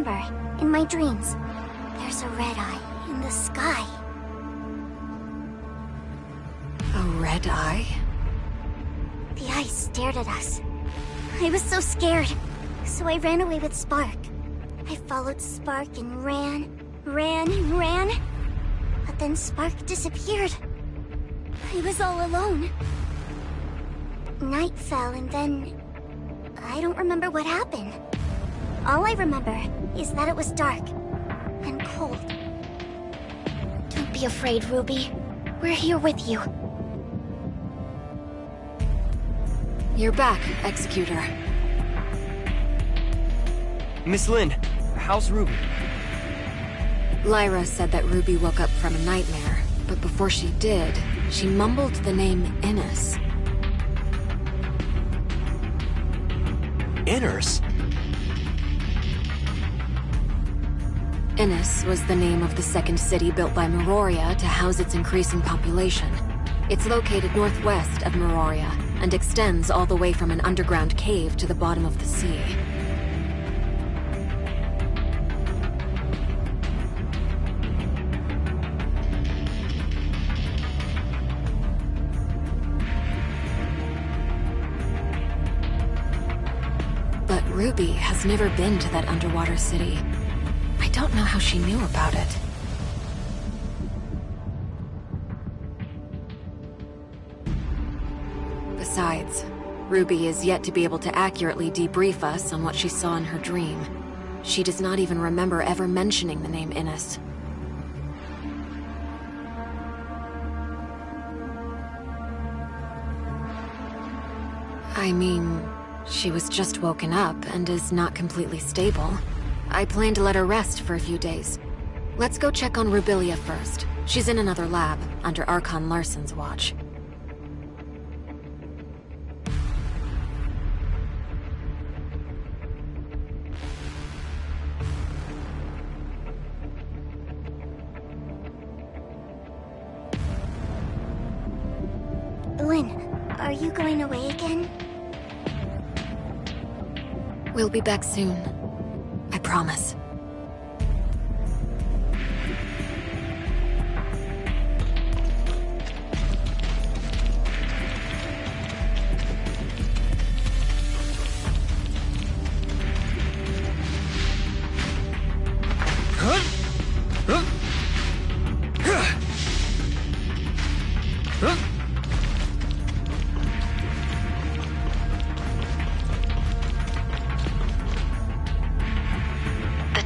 remember, in my dreams, there's a red eye in the sky. A red eye? The eye stared at us. I was so scared, so I ran away with Spark. I followed Spark and ran. But then Spark disappeared. I was all alone. Night fell and then... I don't remember what happened. All I remember is that it was dark and cold. Don't be afraid, Ruby. We're here with you. You're back, Executor. Miss Lin, how's Ruby? Lyra said that Ruby woke up from a nightmare, but before she did, she mumbled the name Innes. Inners? Innes was the name of the second city built by Meroria to house its increasing population. It's located northwest of Meroria and extends all the way from an underground cave to the bottom of the sea. But Ruby has never been to that underwater city. I don't know how she knew about it. Besides, Ruby is yet to be able to accurately debrief us on what she saw in her dream. She does not even remember ever mentioning the name Innes. I mean, she was just woken up and is not completely stable. I plan to let her rest for a few days. Let's go check on Rubilia first. She's in another lab, under Archon Larson's watch. Lin, are you going away again? We'll be back soon. I promise.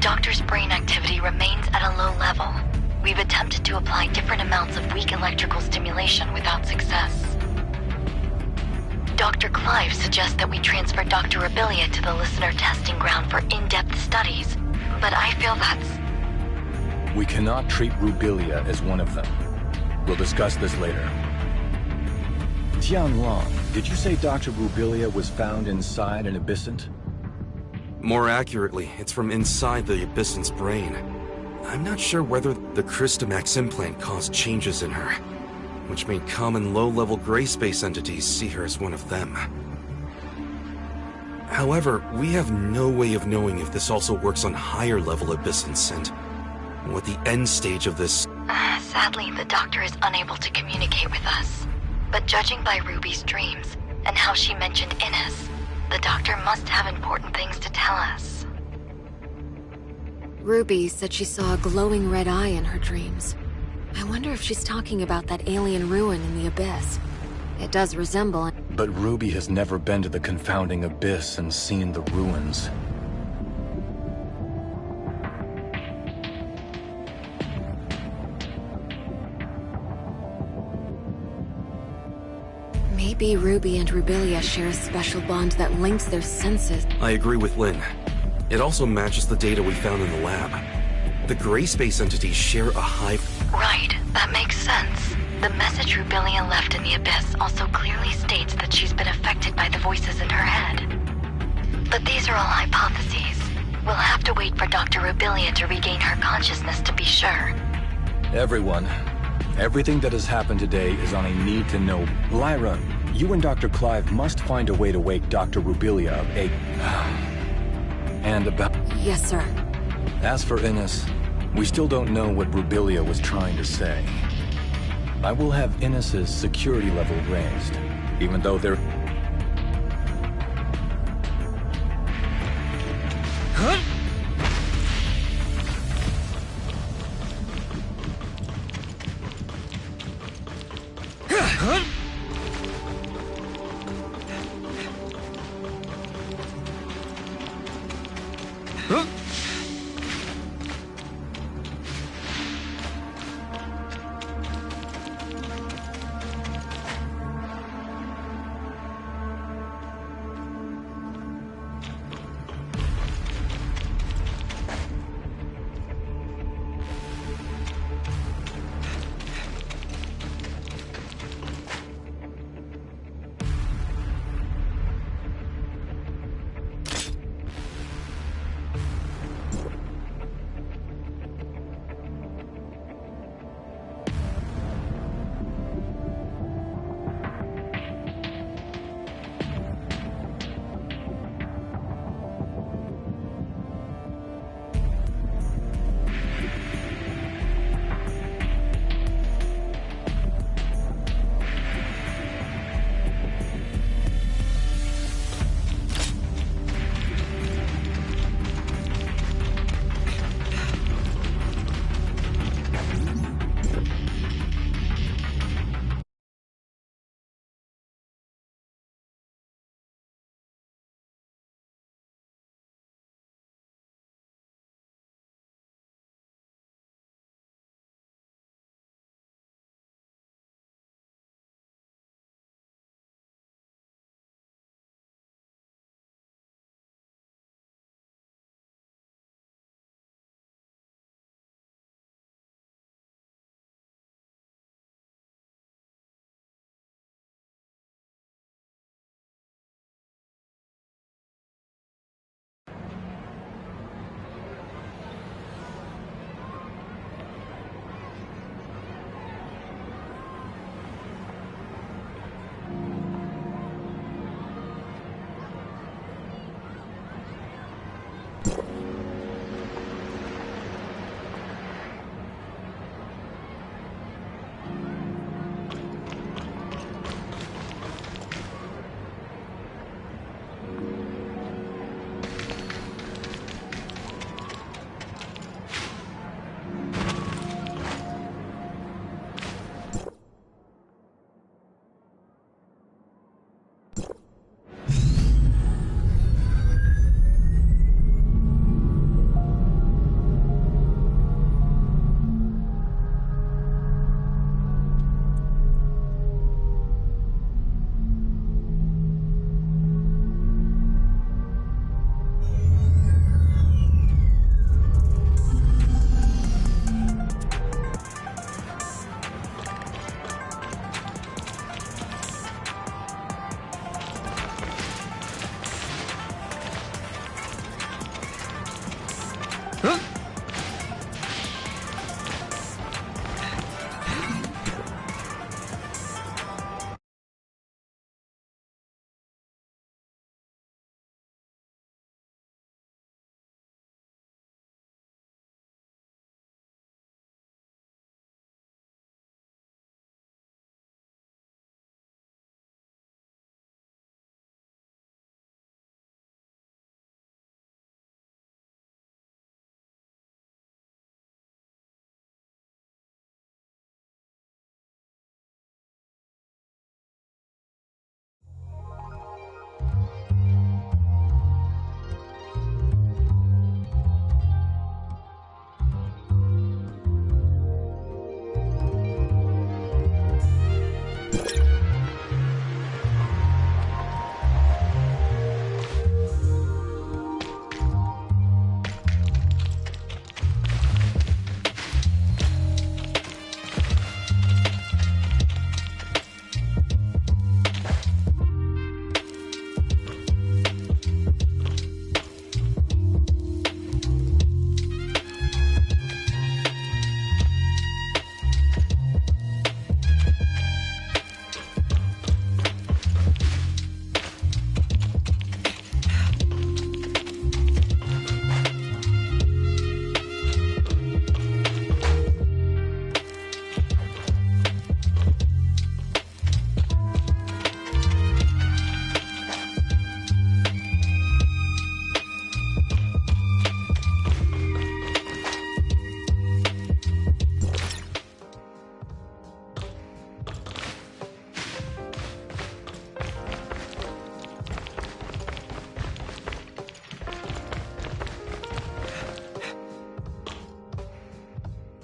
Doctor's brain activity remains at a low level. We've attempted to apply different amounts of weak electrical stimulation without success. Dr. Clive suggests that we transfer Dr. Rubilia to the listener testing ground for in-depth studies, but I feel that's... We cannot treat Rubilia as one of them. We'll discuss this later. Tianlong, did you say Dr. Rubilia was found inside an abyssant? More accurately, it's from inside the abyssant's brain. I'm not sure whether the Crystamax implant caused changes in her, which made common low-level gray space entities see her as one of them. However, we have no way of knowing if this also works on higher-level abyssants and what the end stage of this... Sadly, the Doctor is unable to communicate with us. But judging by Ruby's dreams, and how she mentioned Innes, the Doctor must have important things to tell us. Ruby said she saw a glowing red eye in her dreams. I wonder if she's talking about that alien ruin in the abyss. It does resemble... But Ruby has never been to the confounding abyss and seen the ruins. Maybe Ruby and Rubilia share a special bond that links their senses. I agree with Lin. It also matches the data we found in the lab. The gray space entities share a high... Right, that makes sense. The message Rubilia left in the abyss also clearly states that she's been affected by the voices in her head. But these are all hypotheses. We'll have to wait for Dr. Rubilia to regain her consciousness to be sure. Everyone, everything that has happened today is on a need-to-know... Lyra, you and Dr. Clive must find a way to wake Dr. Rubilia up, and about... Yes, sir. As for Innes, we still don't know what Rubilia was trying to say. I will have Innes's security level raised, even though they're...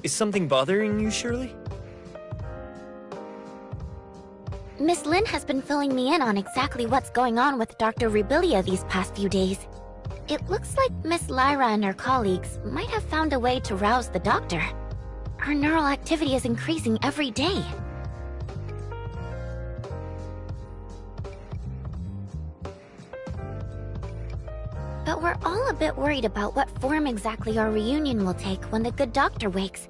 Is something bothering you, Shirley? Miss Lin has been filling me in on exactly what's going on with Dr. Rubilia these past few days. It looks like Miss Lyra and her colleagues might have found a way to rouse the doctor. Her neural activity is increasing every day. But we're all a bit worried about what form exactly our reunion will take when the good doctor wakes.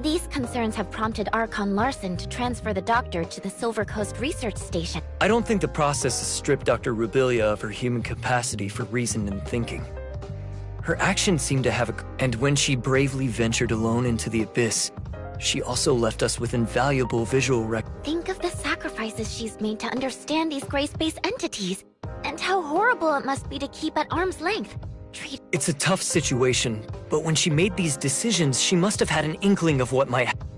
These concerns have prompted Archon Larson to transfer the doctor to the Silver Coast Research Station. I don't think the process has stripped Dr. Rubilia of her human capacity for reason and thinking. Her actions seem to have and when she bravely ventured alone into the abyss, she also left us with invaluable visual Think of the sacrifices she's made to understand these gray space entities, and how horrible it must be to keep at arm's length. It's a tough situation, but when she made these decisions, she must have had an inkling of what might happen.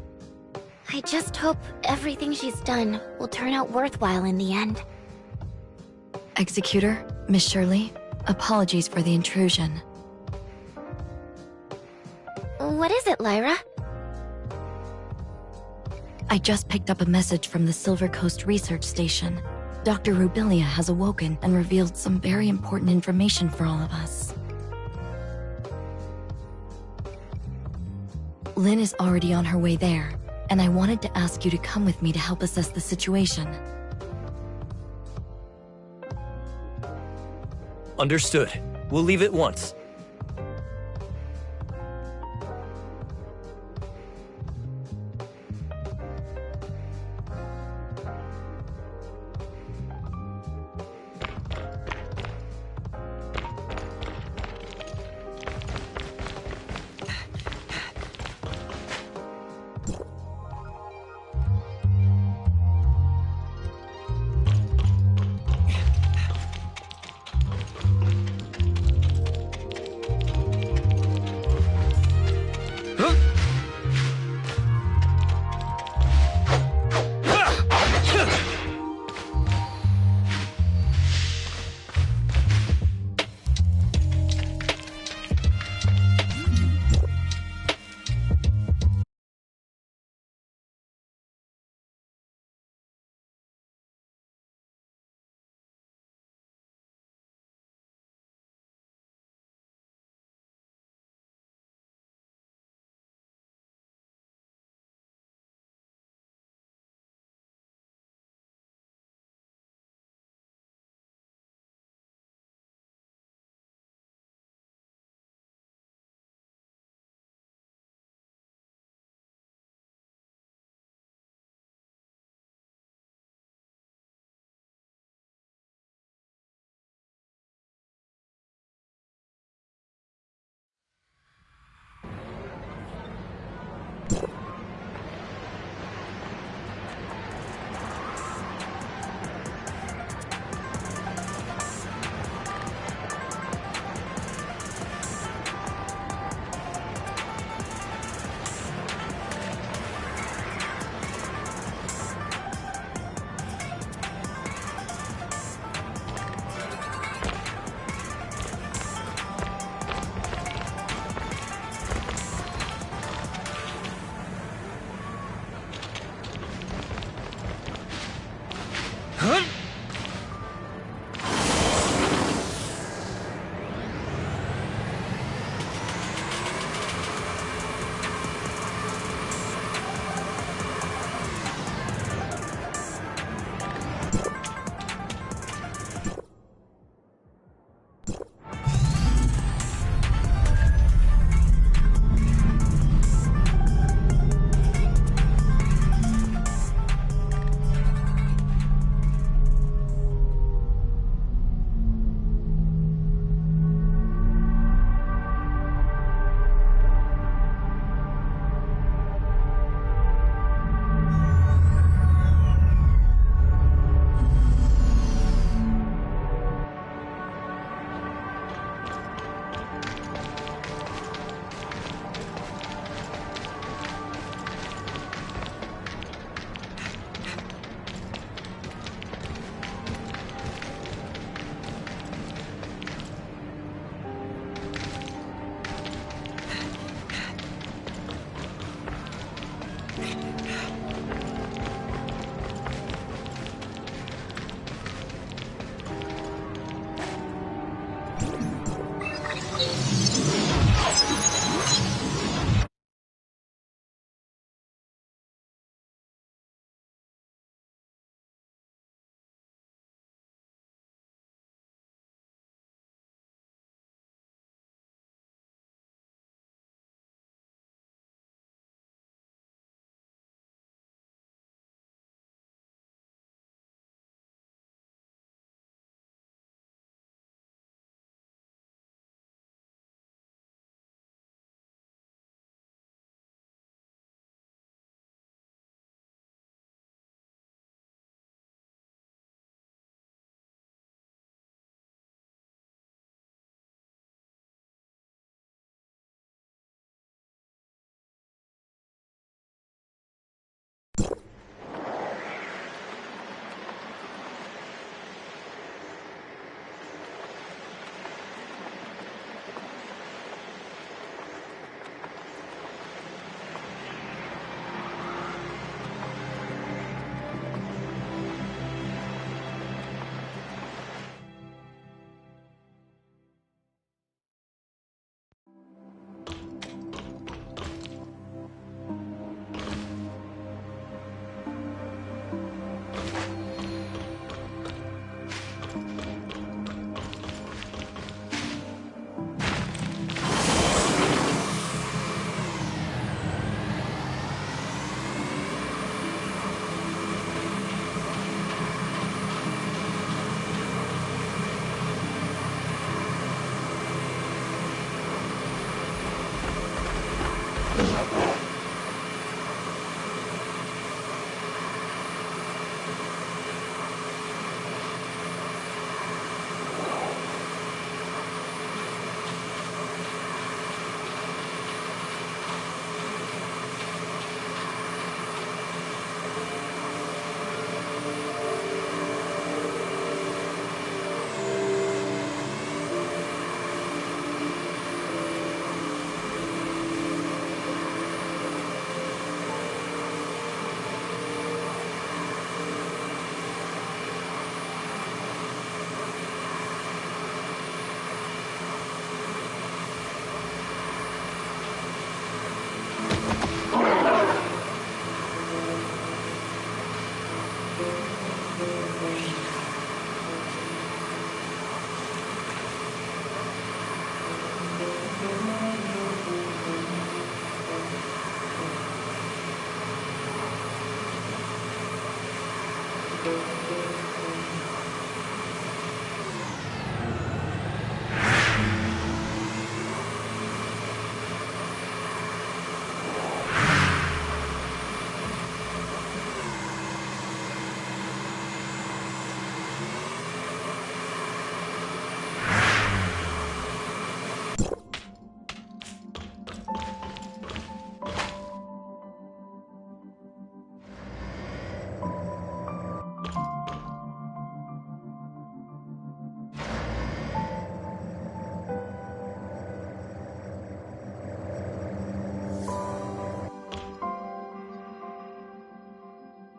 I just hope everything she's done will turn out worthwhile in the end. Executor, Miss Shirley, apologies for the intrusion. What is it, Lyra? I just picked up a message from the Silver Coast Research Station. Dr. Rubilia has awoken and revealed some very important information for all of us. Lynn is already on her way there, and I wanted to ask you to come with me to help assess the situation. Understood. We'll leave at once.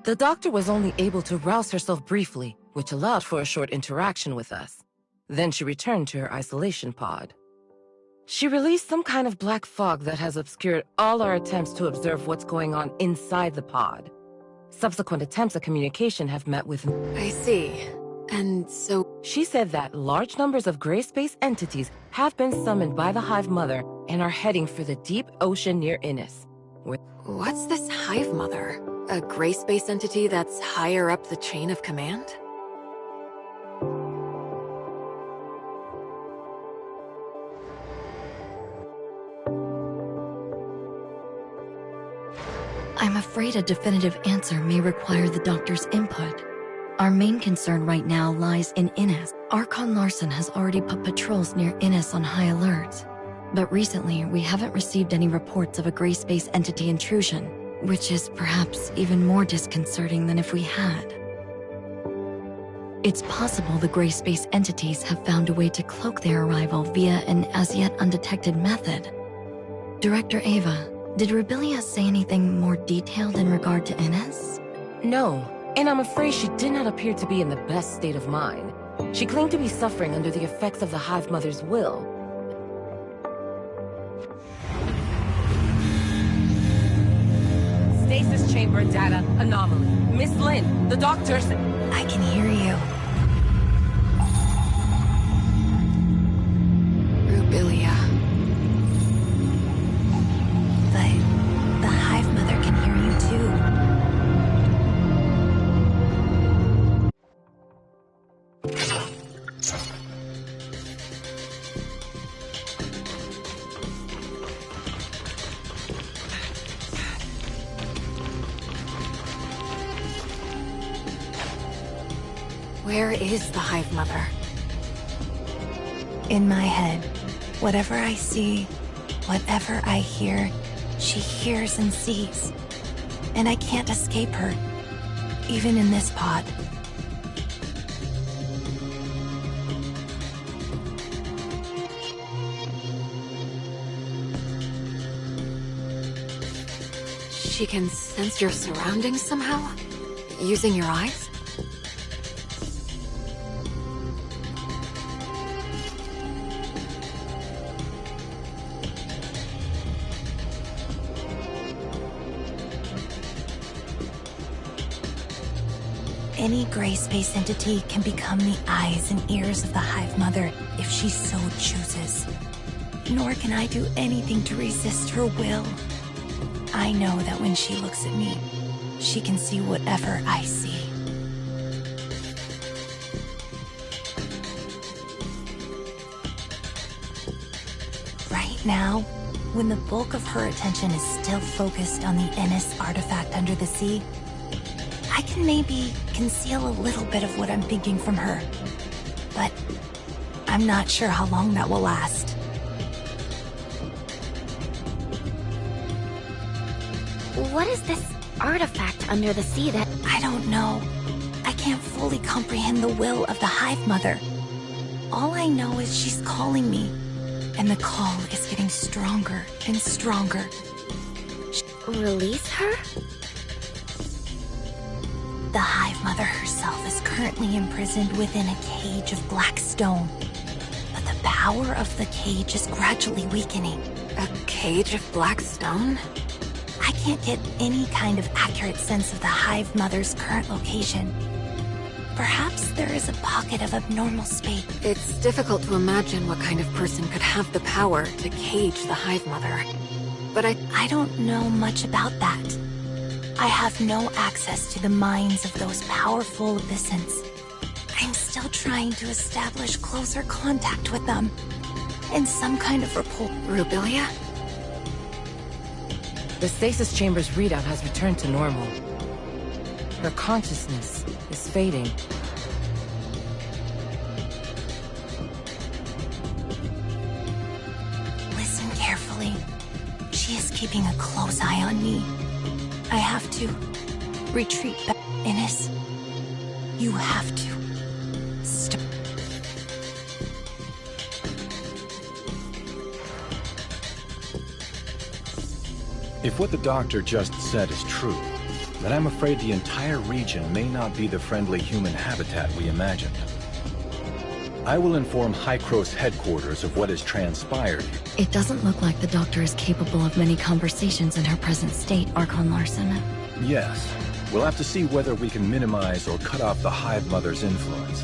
The doctor was only able to rouse herself briefly, which allowed for a short interaction with us. Then she returned to her isolation pod. She released some kind of black fog that has obscured all our attempts to observe what's going on inside the pod. Subsequent attempts at communication have met with... I see. And so... She said that large numbers of gray space entities have been summoned by the Hive Mother and are heading for the deep ocean near Innis. What's this Hive Mother? A gray space entity that's higher up the chain of command? I'm afraid a definitive answer may require the doctor's input. Our main concern right now lies in Innis. Archon Larson has already put patrols near Innis on high alert. But recently, we haven't received any reports of a gray space entity intrusion, which is perhaps even more disconcerting than if we had. It's possible the gray space entities have found a way to cloak their arrival via an as-yet undetected method. Director Ava, did Rubilia say anything more detailed in regard to Innis? No, and I'm afraid she did not appear to be in the best state of mind. She claimed to be suffering under the effects of the Hive Mother's will. Stasis chamber data anomaly. Miss Lin, the doctor's... I can hear you. Rubilia. But the Hive Mother can hear you too. Where is the Hive Mother? In my head, whatever I see, whatever I hear, she hears and sees. And I can't escape her, even in this pod. She can sense your surroundings somehow? Using your eyes? Any gray space entity can become the eyes and ears of the Hive Mother if she so chooses. Nor can I do anything to resist her will. I know that when she looks at me, she can see whatever I see. Right now, when the bulk of her attention is still focused on the Innis artifact under the sea, I can maybe conceal a little bit of what I'm thinking from her. But I'm not sure how long that will last. What is this artifact under the sea that... I don't know. I can't fully comprehend the will of the Hive Mother. All I know is she's calling me, and the call is getting stronger and stronger. Release her? The Hive Mother herself is currently imprisoned within a cage of black stone. But the power of the cage is gradually weakening. A cage of black stone? I can't get any kind of accurate sense of the Hive Mother's current location. Perhaps there is a pocket of abnormal space. It's difficult to imagine what kind of person could have the power to cage the Hive Mother. But I don't know much about that. I have no access to the minds of those powerful abyssins. I'm still trying to establish closer contact with them. And some kind of rapport. Rubilia? The stasis chamber's readout has returned to normal. Her consciousness is fading. Listen carefully. She is keeping a close eye on me. I have to retreat back. Innis, you have to stop. If what the doctor just said is true, then I'm afraid the entire region may not be the friendly human habitat we imagined. I will inform Hykros headquarters of what has transpired. It doesn't look like the Doctor is capable of many conversations in her present state, Archon Larson. Yes. We'll have to see whether we can minimize or cut off the Hive Mother's influence.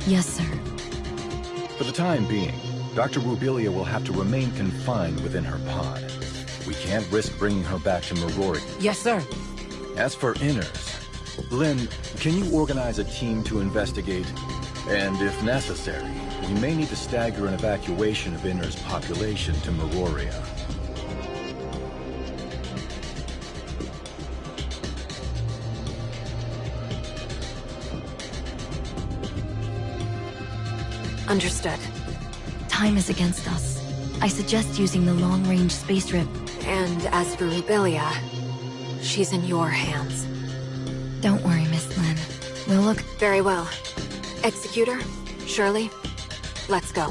Yes, sir. For the time being, Dr. Rubilia will have to remain confined within her pod. We can't risk bringing her back to Marori. Yes, sir. As for Inners, Lynn, can you organize a team to investigate? And if necessary, we may need to stagger an evacuation of Inners' population to Maroria. Understood. Time is against us. I suggest using the long-range space rip. And as for Rubilia, she's in your hands. Don't worry, Miss Lynn. We'll look... Very well. Executor, Shirley, let's go.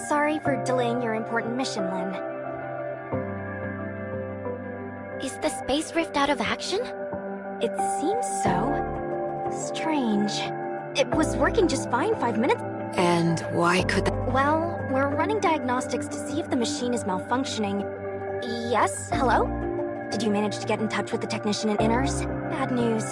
Sorry for delaying your important mission, Lynn. Is the space rift out of action? It seems so. Strange. It was working just fine 5 minutes. And why could the... Well, we're running diagnostics to see if the machine is malfunctioning. Yes, hello? Did you manage to get in touch with the technician in Inners? Bad news.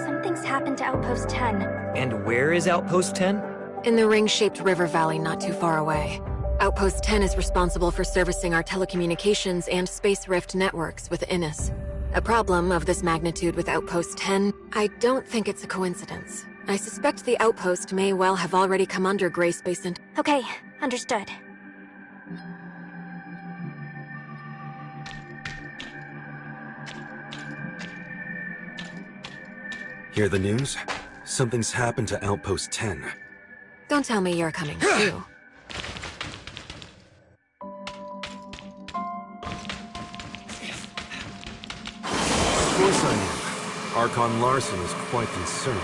Something's happened to Outpost 10. And where is Outpost 10? In the ring-shaped river valley not too far away. Outpost 10 is responsible for servicing our telecommunications and space rift networks with Innis. A problem of this magnitude with Outpost 10, I don't think it's a coincidence. I suspect the outpost may well have already come under gray space and... Okay, understood. Hear the news? Something's happened to Outpost 10. Don't tell me you're coming too. Of course I am. Archon Larson is quite concerned.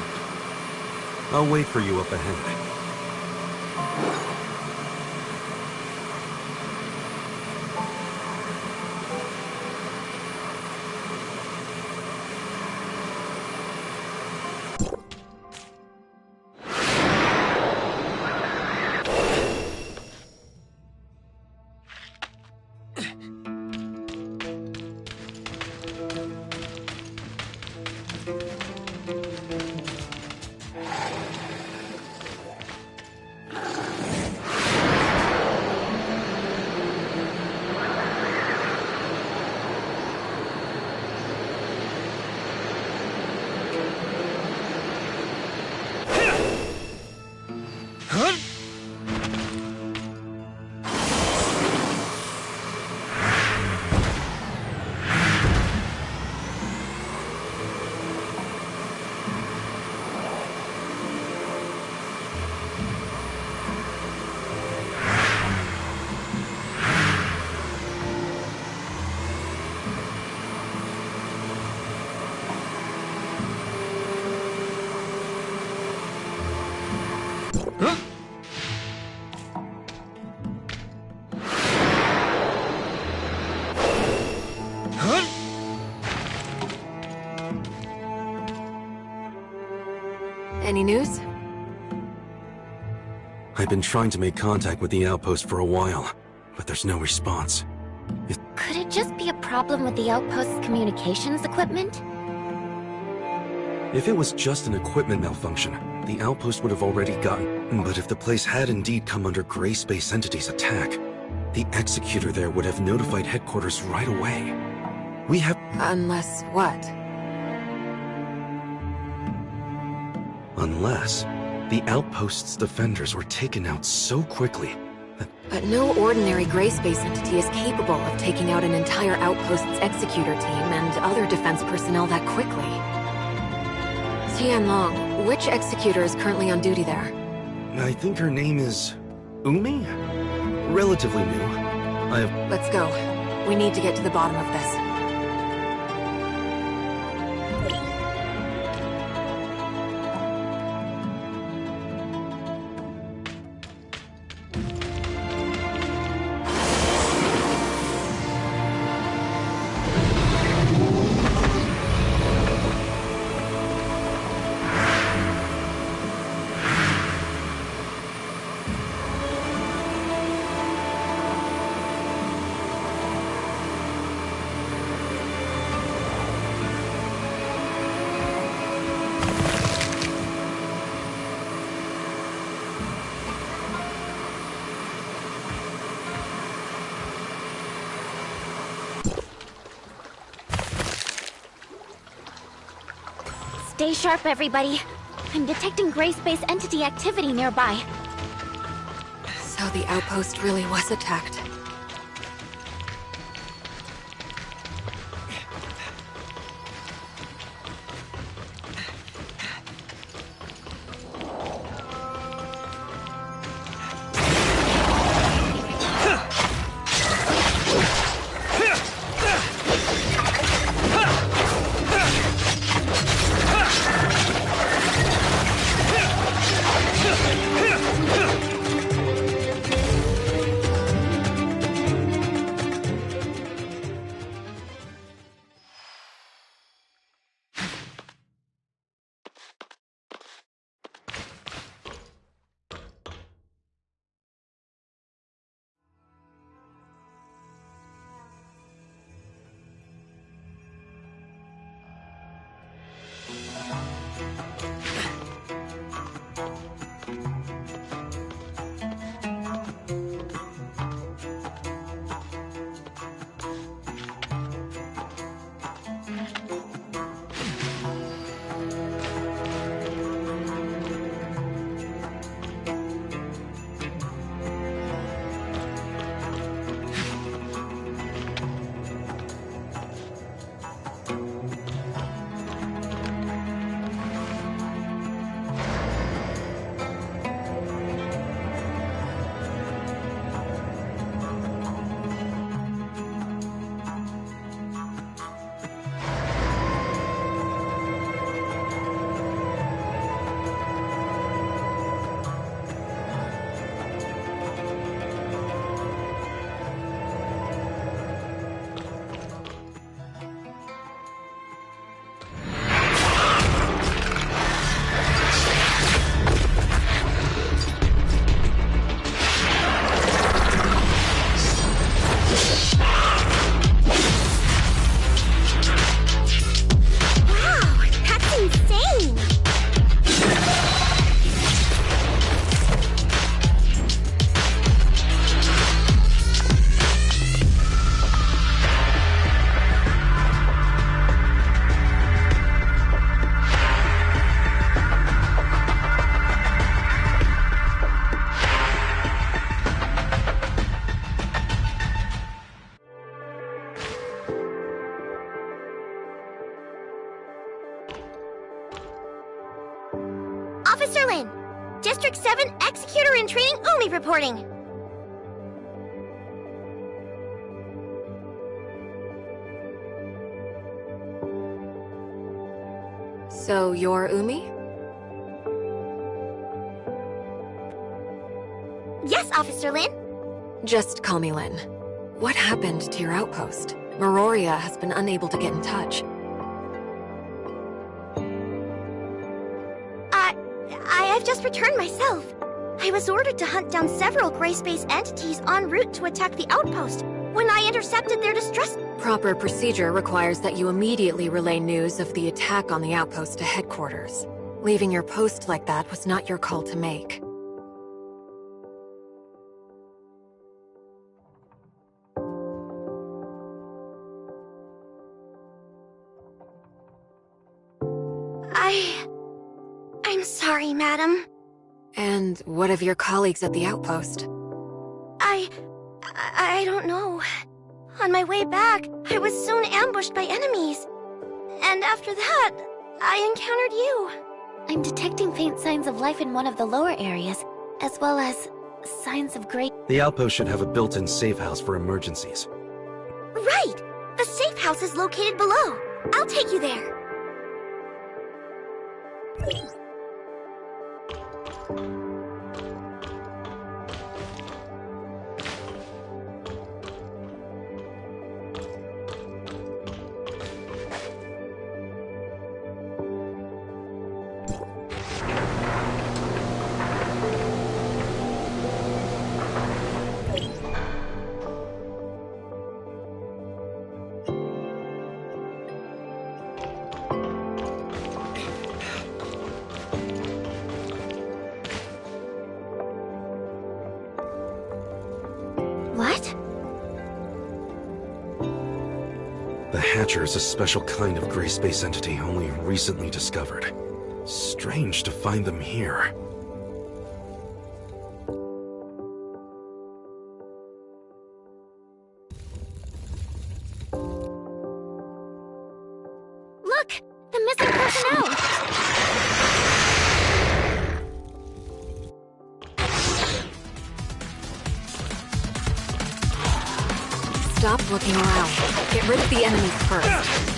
I'll wait for you up ahead. Any news? I've been trying to make contact with the outpost for a while, but there's no response. Could it just be a problem with the outpost's communications equipment? If it was just an equipment malfunction, the outpost would have already gotten... But if the place had indeed come under Gray Space Entity's attack, the Executor there would have notified headquarters right away. We have... Unless what? Unless the outpost's defenders were taken out so quickly that... But no ordinary Gray Space entity is capable of taking out an entire outpost's executor team and other defense personnel that quickly. Tianlong, which executor is currently on duty there? I think her name is... Umi? Relatively new. I have... Let's go. We need to get to the bottom of this. Stay sharp, everybody. I'm detecting Gray Space Entity activity nearby. So the outpost really was attacked. Officer Lin! District 7 Executor in Training Umi reporting! So you're Umi? Yes, Officer Lin. Just call me Lin. What happened to your outpost? Meroria has been unable to get in touch. I've just returned myself. I was ordered to hunt down several gray space entities en route to attack the outpost when I intercepted their distress. Proper procedure requires that you immediately relay news of the attack on the outpost to headquarters. Leaving your post like that was not your call to make. I'm sorry, madam. And what of your colleagues at the outpost? I don't know. On my way back, I was soon ambushed by enemies. And after that, I encountered you. I'm detecting faint signs of life in one of the lower areas, as well as signs of great... The outpost should have a built-in safe house for emergencies. Right! The safe house is located below. I'll take you there. What? The Hatcher is a special kind of gray space entity only recently discovered. Strange to find them here. Look! The missing personnel! Stop looking around. Get rid of the enemies first.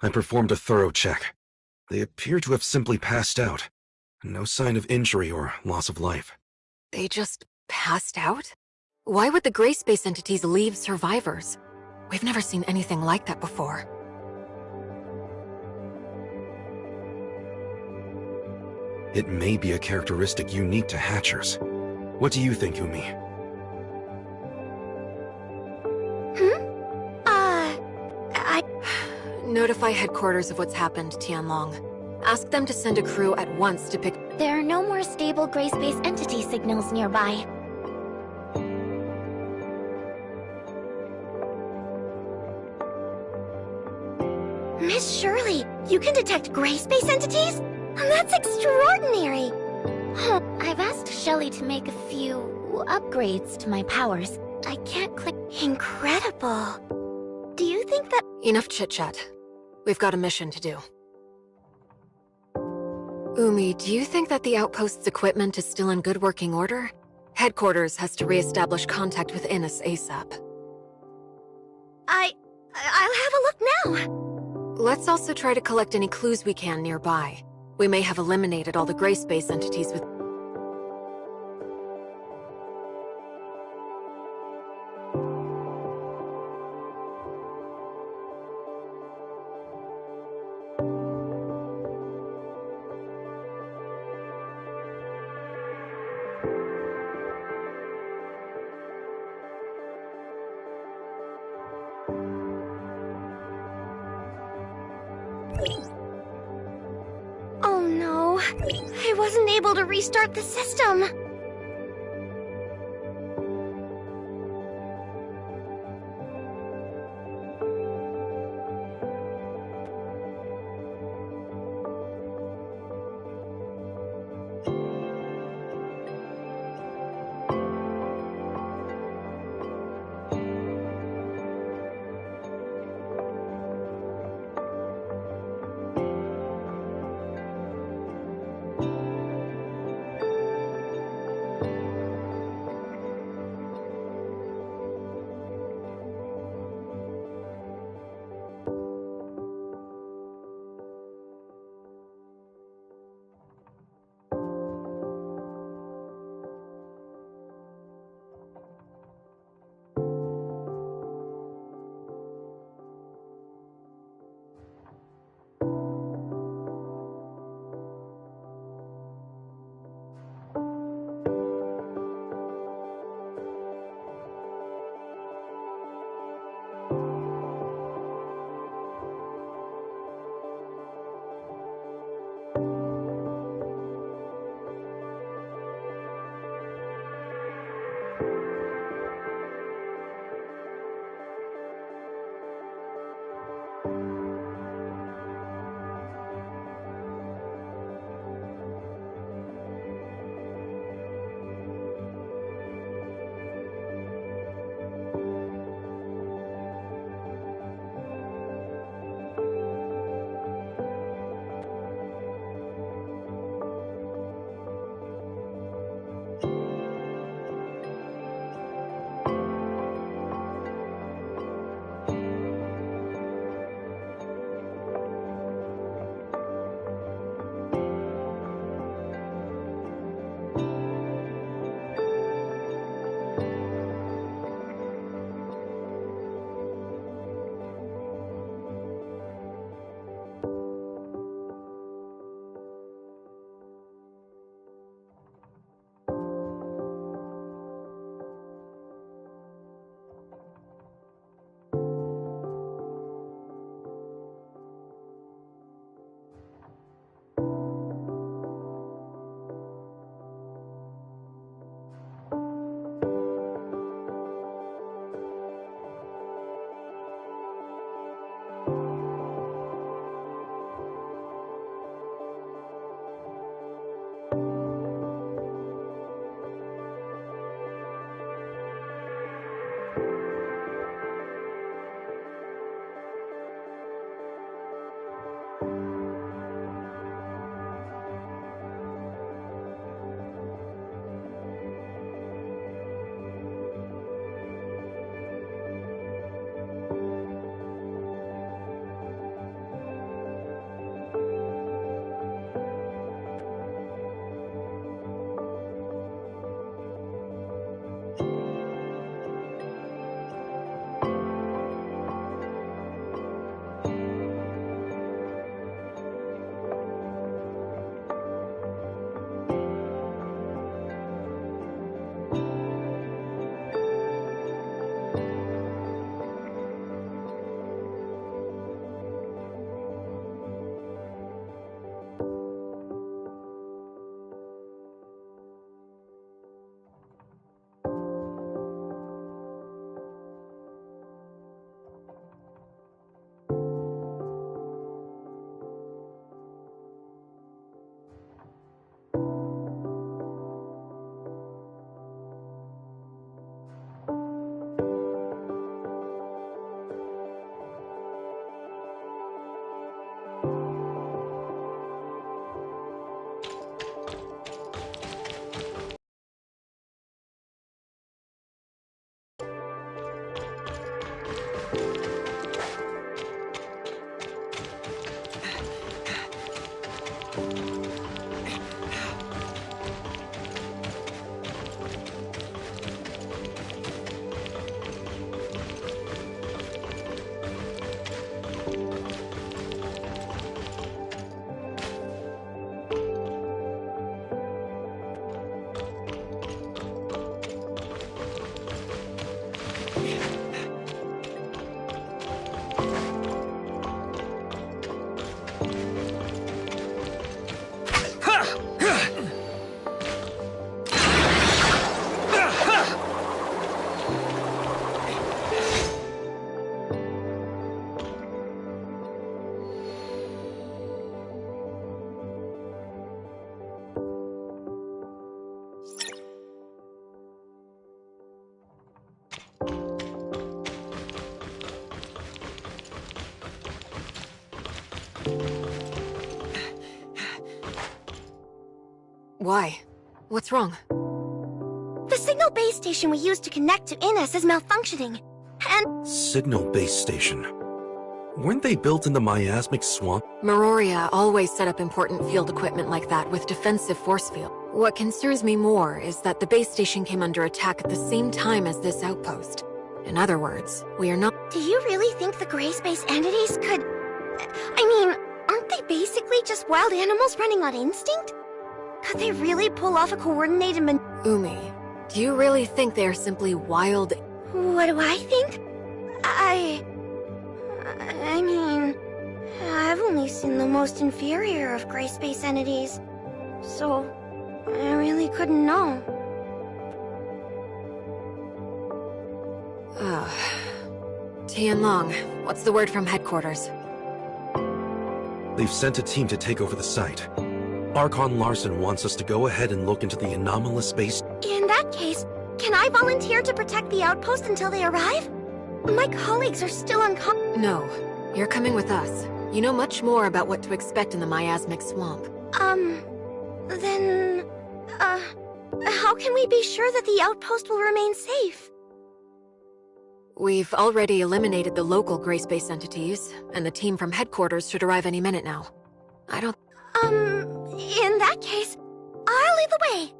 I performed a thorough check. They appear to have simply passed out. No sign of injury or loss of life. They just passed out? Why would the gray space entities leave survivors? We've never seen anything like that before. It may be a characteristic unique to Hatchers. What do you think, Umi? Notify headquarters of what's happened, Tianlong. Ask them to send a crew at once to pick... There are no more stable gray space entity signals nearby. Miss Shirley, you can detect gray space entities? That's extraordinary! I've asked Shelley to make a few upgrades to my powers. I can't click... Incredible. Do you think that... Enough chit-chat. We've got a mission to do. Umi, do you think that the outpost's equipment is still in good working order? Headquarters has to re-establish contact with Innes ASAP. I'll have a look now. Let's also try to collect any clues we can nearby. We may have eliminated all the gray space entities with... Oh no, I wasn't able to restart the system. Why? What's wrong? The signal base station we used to connect to Ines is malfunctioning. And Signal base station. Weren't they built in the miasmic swamp? Meroria always set up important field equipment like that with defensive force field. What concerns me more is that the base station came under attack at the same time as this outpost. In other words, we are not— do you really think the gray space entities could... I mean, aren't they basically just wild animals running on instinct? Could they really pull off a coordinated Umi, do you really think they are simply wild— What do I think? I mean, I've only seen the most inferior of gray space entities, so I really couldn't know. Tianlong, what's the word from headquarters? They've sent a team to take over the site. Archon Larson wants us to go ahead and look into the anomalous space. In that case, can I volunteer to protect the outpost until they arrive? My colleagues are still No, you're coming with us. You know much more about what to expect in the miasmic swamp. Then... how can we be sure that the outpost will remain safe? We've already eliminated the local gray space entities, and the team from headquarters should arrive any minute now. I don't... In that case, I'll lead the way.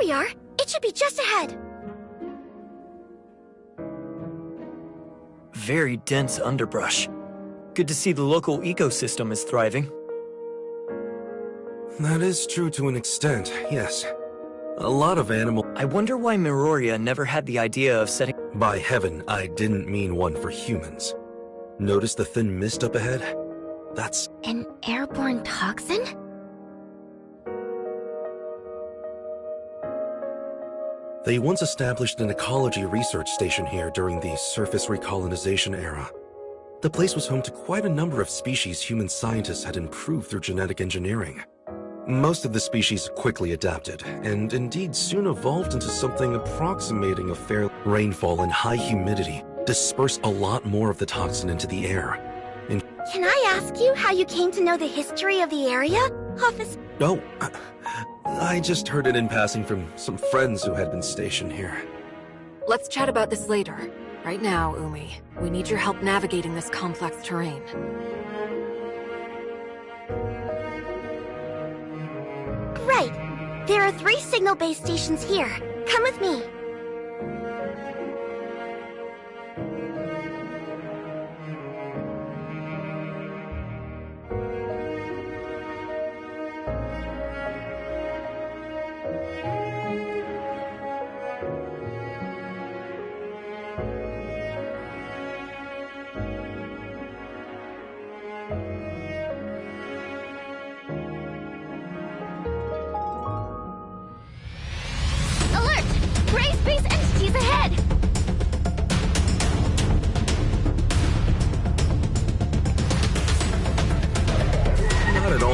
we are. It should be just ahead. Very dense underbrush. Good to see the local ecosystem is thriving. That is true to an extent, yes. A lot of animal... I wonder why Miroria never had the idea of setting... By heaven, I didn't mean one for humans. Notice the thin mist up ahead? That's... An airborne toxin? They once established an ecology research station here during the surface recolonization era. The place was home to quite a number of species human scientists had improved through genetic engineering. Most of the species quickly adapted, and indeed soon evolved into something approximating a fair rainfall and high humidity, disperse a lot more of the toxin into the air. Can I ask you how you came to know the history of the area, Officer? Oh, I just heard it in passing from some friends who had been stationed here. Let's chat about this later. Right now, Umi, we need your help navigating this complex terrain. Right. There are 3 signal base stations here. Come with me.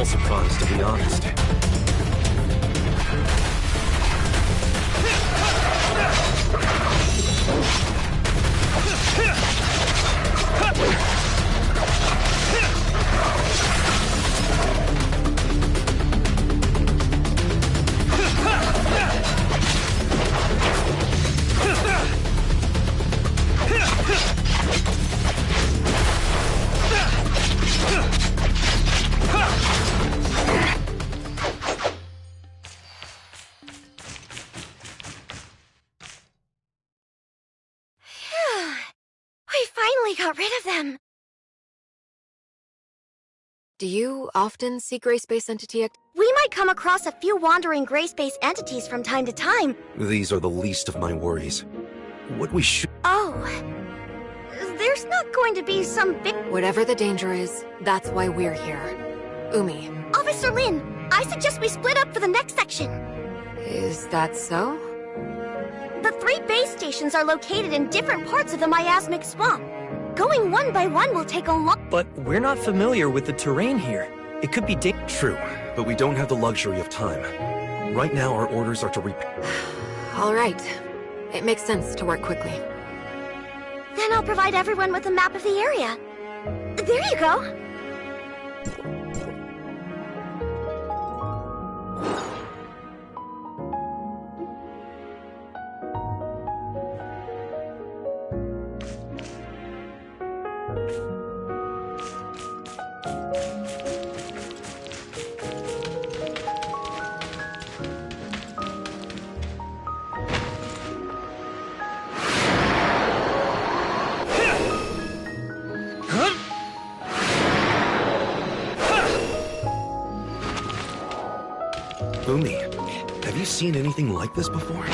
Surprised, to be honest. Got rid of them. Do you often see gray space entity We might come across a few wandering gray space entities from time to time. These are the least of my worries. What we should... Oh. There's not going to be some big... Whatever the danger is, that's why we're here. Umi. Officer Lin, I suggest we split up for the next section. Is that so? The 3 base stations are located in different parts of the miasmic swamp. Going one by one will take a long... But we're not familiar with the terrain here. It could be True, but we don't have the luxury of time. Right now, our orders are to All right. It makes sense to work quickly. Then I'll provide everyone with a map of the area. There you go. Umi, have you seen anything like this before?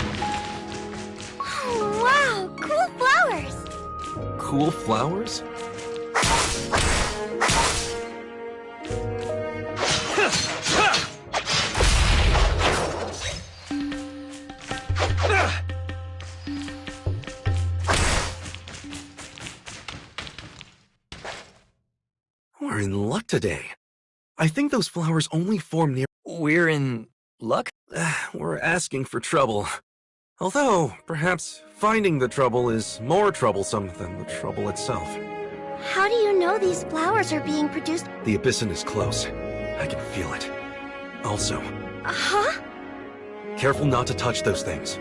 Oh, wow! Cool flowers! Cool flowers? We're in luck today. I think those flowers only form near... We're in luck? We're asking for trouble. Although, perhaps finding the trouble is more troublesome than the trouble itself. How do you know these flowers are being produced? The Abyssin is close. I can feel it. Also... Huh? Careful not to touch those things.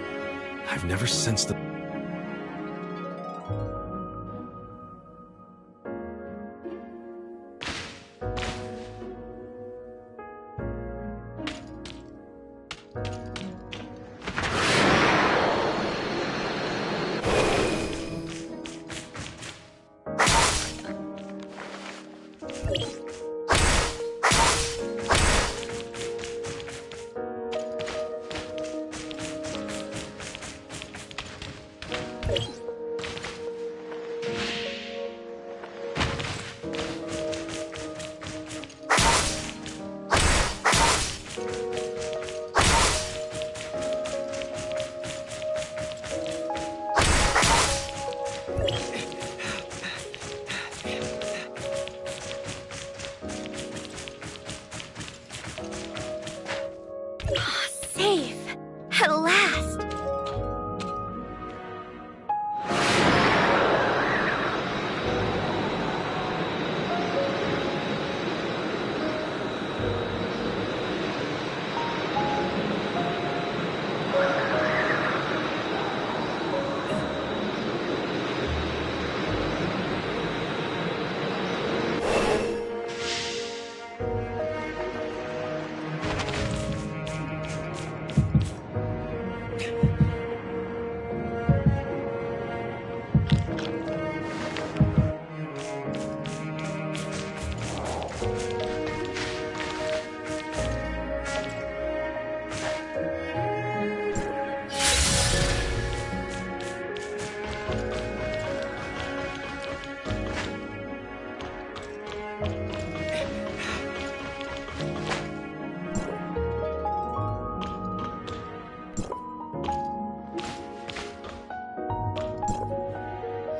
I've never sensed the... Safe. At last.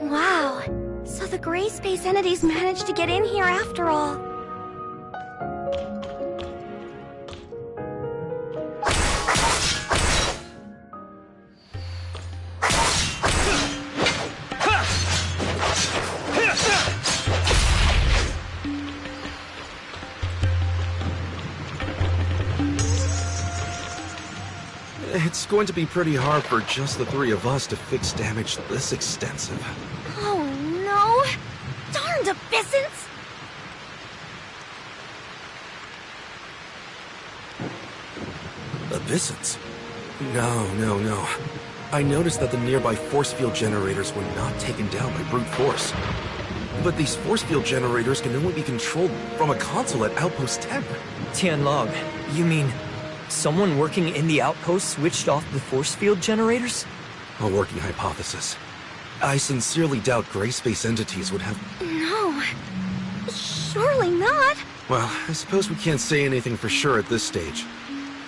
Wow, so the gray space entities managed to get in here after all. It's going to be pretty hard for just the three of us to fix damage this extensive. Oh no! Darned abyssins! Abyssins? No. I noticed that the nearby force field generators were not taken down by brute force. But these force field generators can only be controlled from a console at Outpost 10. Tianlong, you mean someone working in the outpost switched off the force field generators? A working hypothesis. I sincerely doubt gray space entities would have... No. Surely not. Well, I suppose we can't say anything for sure at this stage.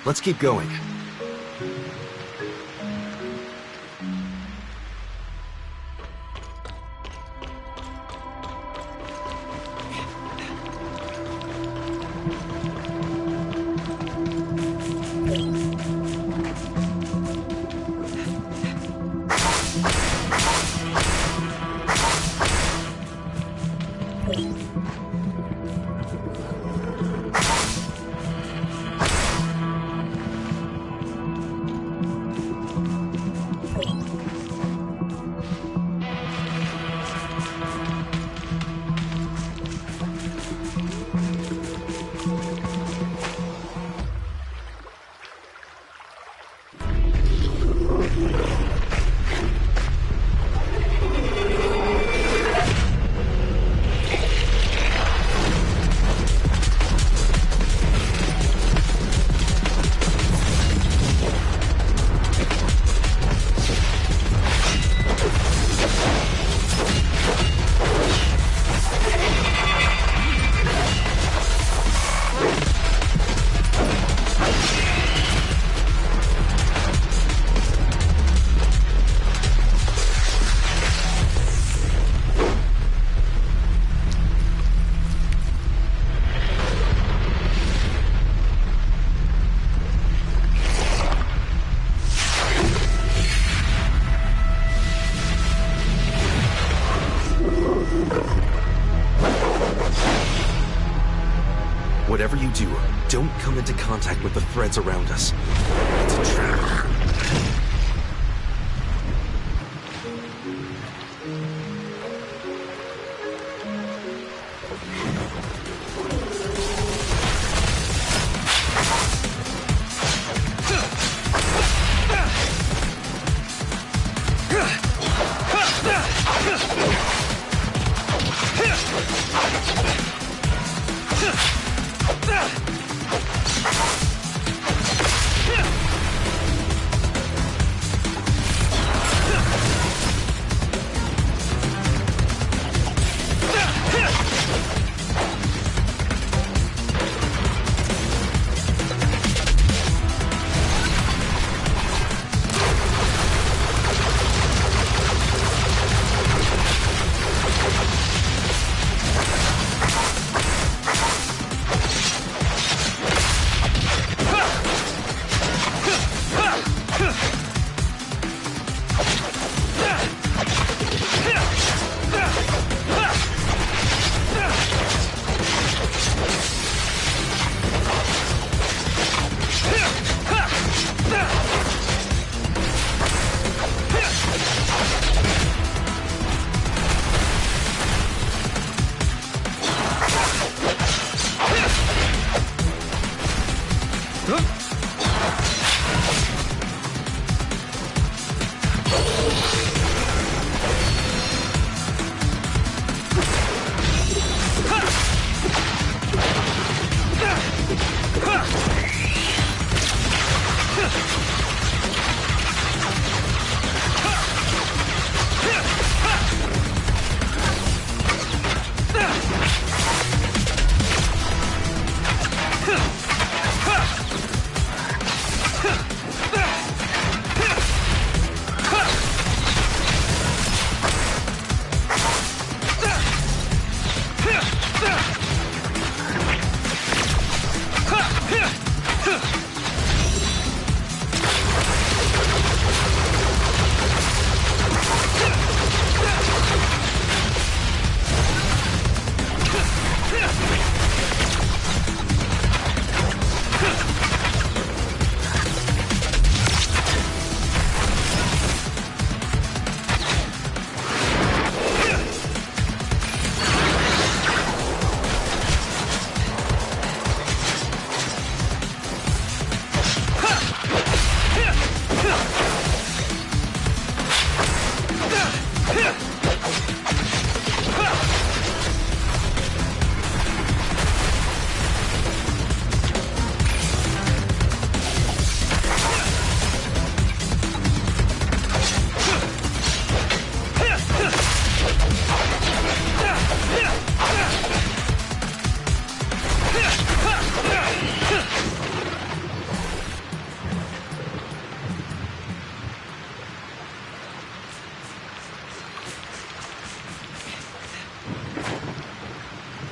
Let's keep going. Whatever you do, don't come into contact with the threads around us. It's a trap.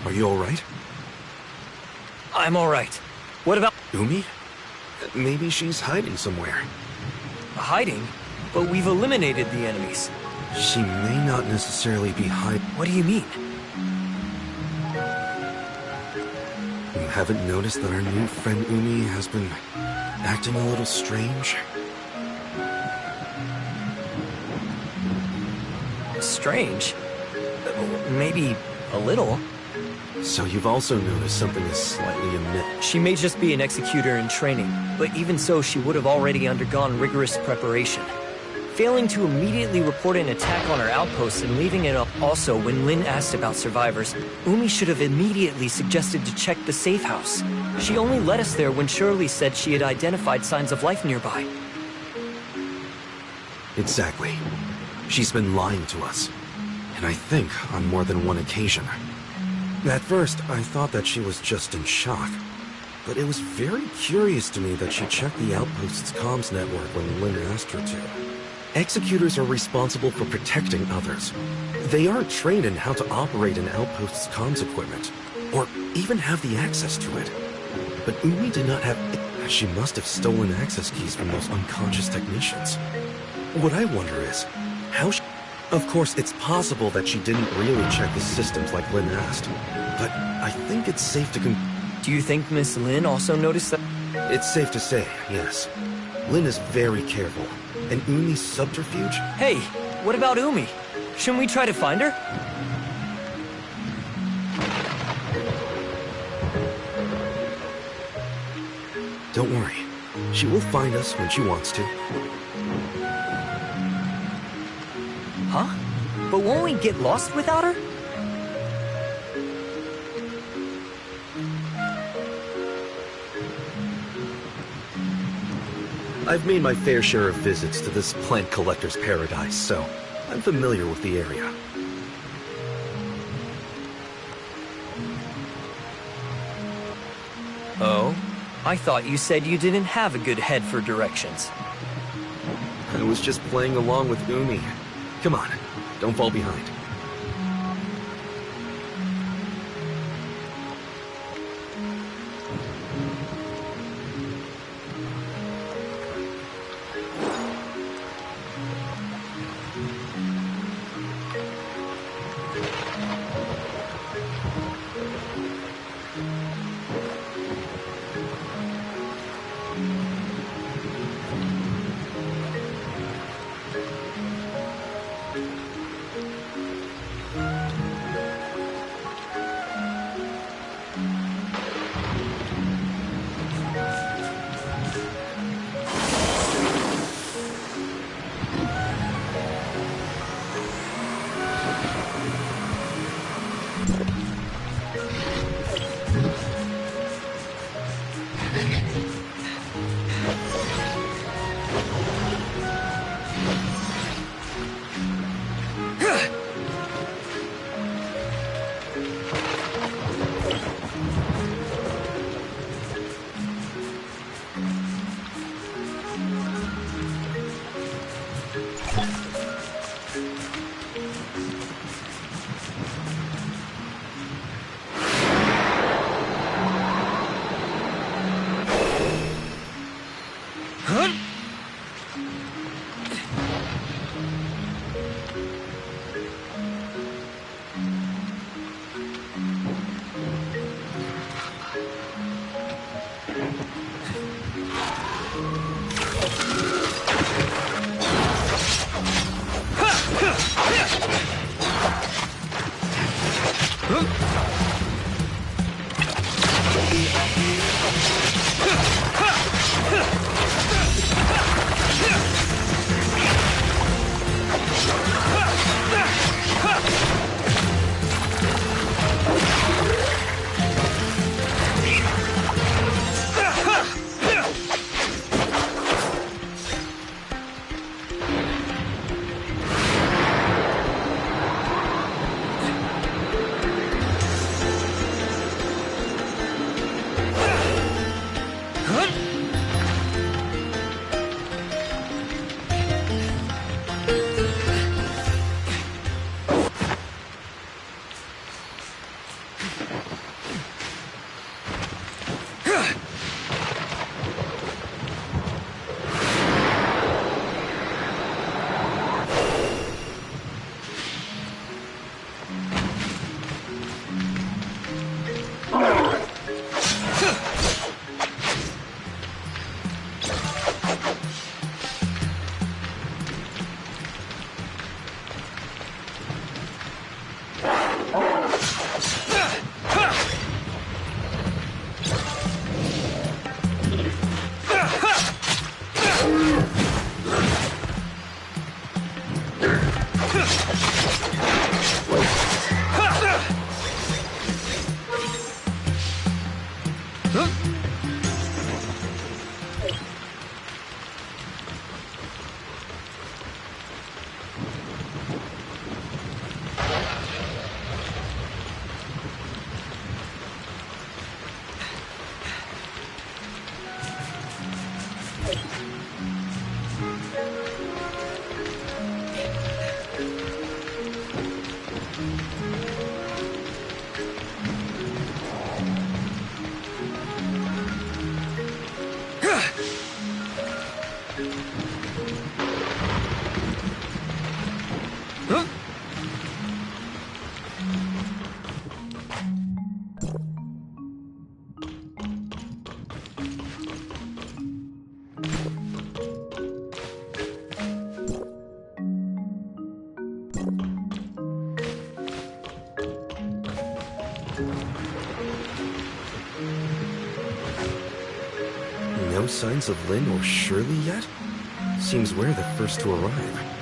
Are you alright? I'm alright. What about Umi? Maybe she's hiding somewhere. hiding? But we've eliminated the enemies. She may not necessarily be hiding. What do you mean? You haven't noticed that our new friend Umi has been acting a little strange? Strange? Maybe a little. So you've also noticed something is slightly amiss. She may just be an executor in training, but even so, she would have already undergone rigorous preparation. Failing to immediately report an attack on her outpost and leaving it up. Also, when Lin asked about survivors, Umi should have immediately suggested to check the safe house. She only led us there when Shirley said she had identified signs of life nearby. Exactly. She's been lying to us. And I think on more than one occasion. At first, I thought that she was just in shock. But it was very curious to me that she checked the outpost's comms network when Lin asked her to. Executors are responsible for protecting others. They aren't trained in how to operate an outpost's comms equipment, or even have the access to it. But Umi did not have it. She must have stolen access keys from those unconscious technicians. What I wonder is, how she... Of course, it's possible that she didn't really check the systems like Lin asked, but I think it's safe to Do you think Miss Lin also noticed that? It's safe to say, yes. Lin is very careful, and Umi's subterfuge? Hey, what about Umi? Shouldn't we try to find her? Don't worry. She will find us when she wants to. Huh? But won't we get lost without her? I've made my fair share of visits to this plant collector's paradise, so I'm familiar with the area. Oh? I thought you said you didn't have a good head for directions. I was just playing along with Umi. Come on, don't fall behind. No signs of Lynn or Shirley yet? Seems we're the first to arrive.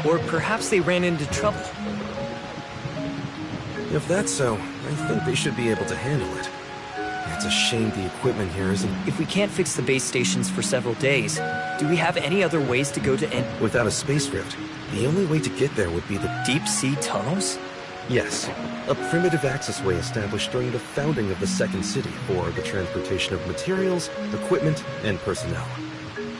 Or perhaps they ran into trouble. If that's so, I think they should be able to handle it. It's a shame the equipment here isn't... If we can't fix the base stations for several days, do we have any other ways to go to Without a space drift, the only way to get there would be the... deep sea tunnels? Yes, a primitive accessway established during the founding of the second city for the transportation of materials, equipment, and personnel.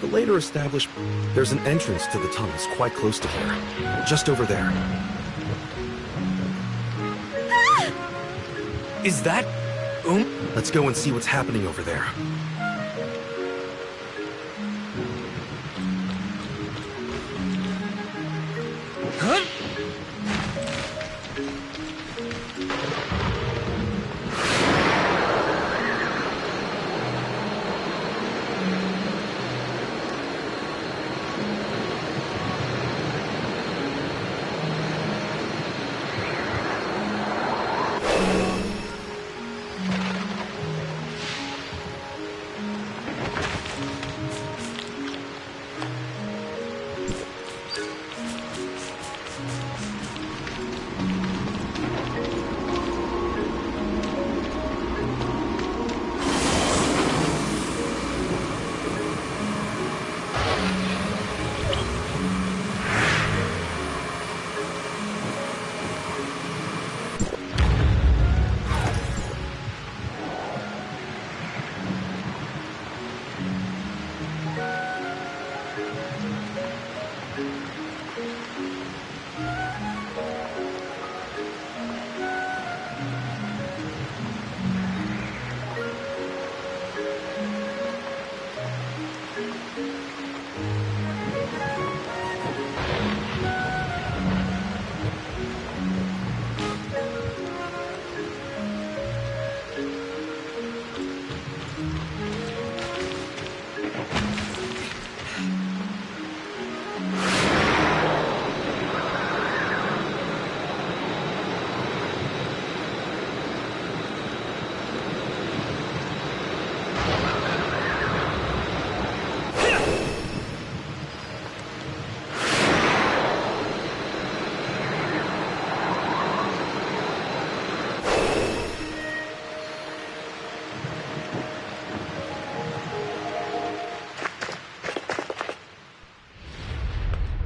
The later established... There's an entrance to the tunnels quite close to here, just over there. Is that... Let's go and see what's happening over there. Huh?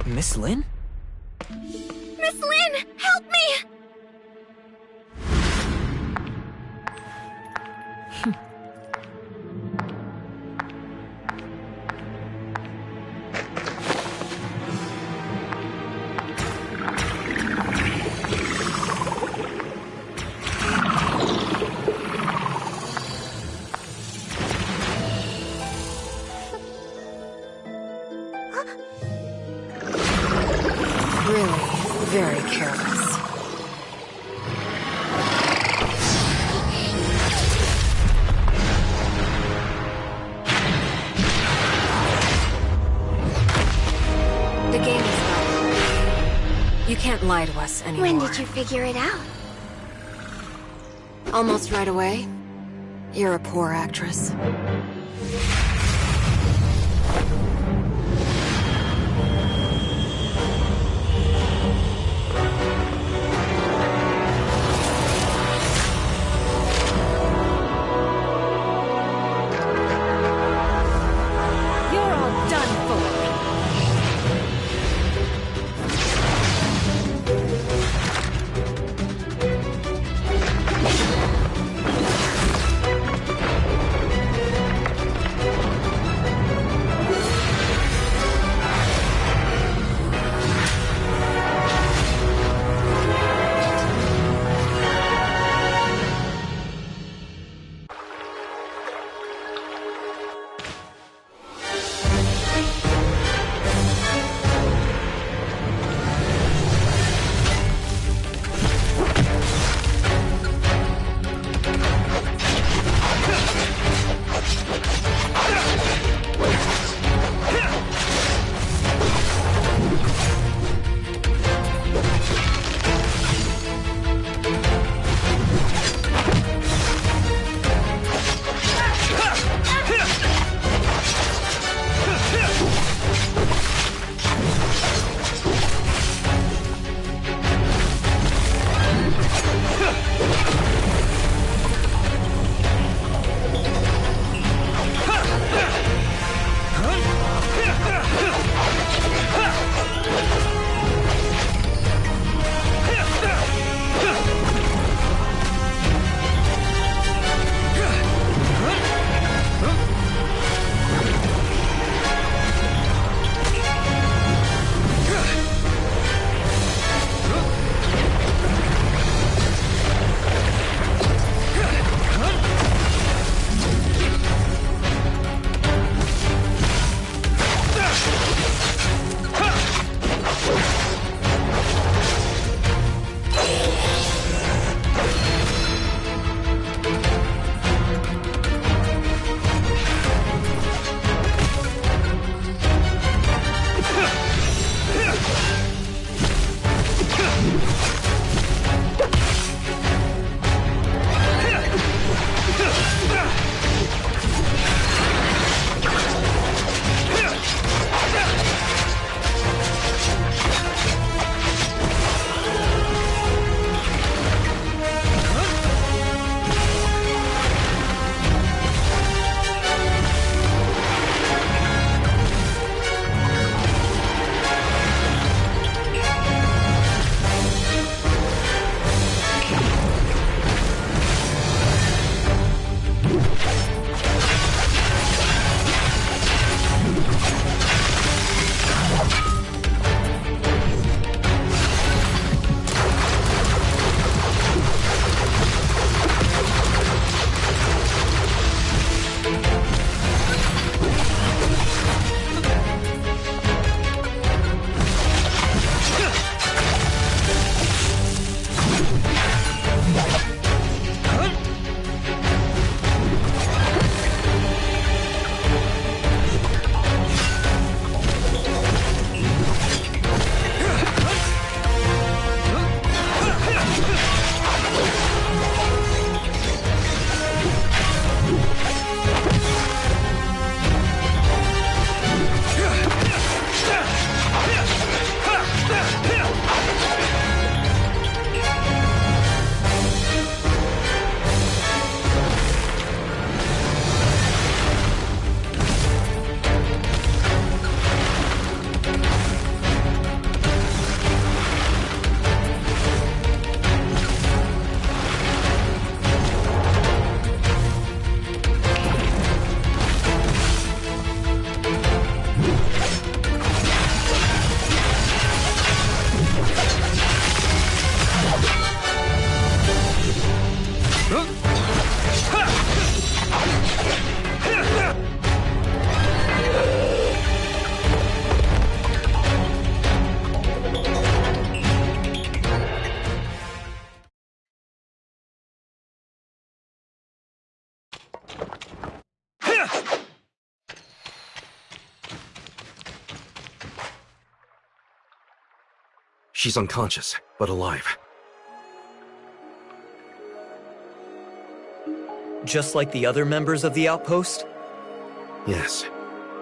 Miss Lin? Miss Lin, help me! Very careless. The game is up. You can't lie to us anymore. When did you figure it out? Almost right away. You're a poor actress. She's unconscious, but alive. Just like the other members of the outpost? Yes.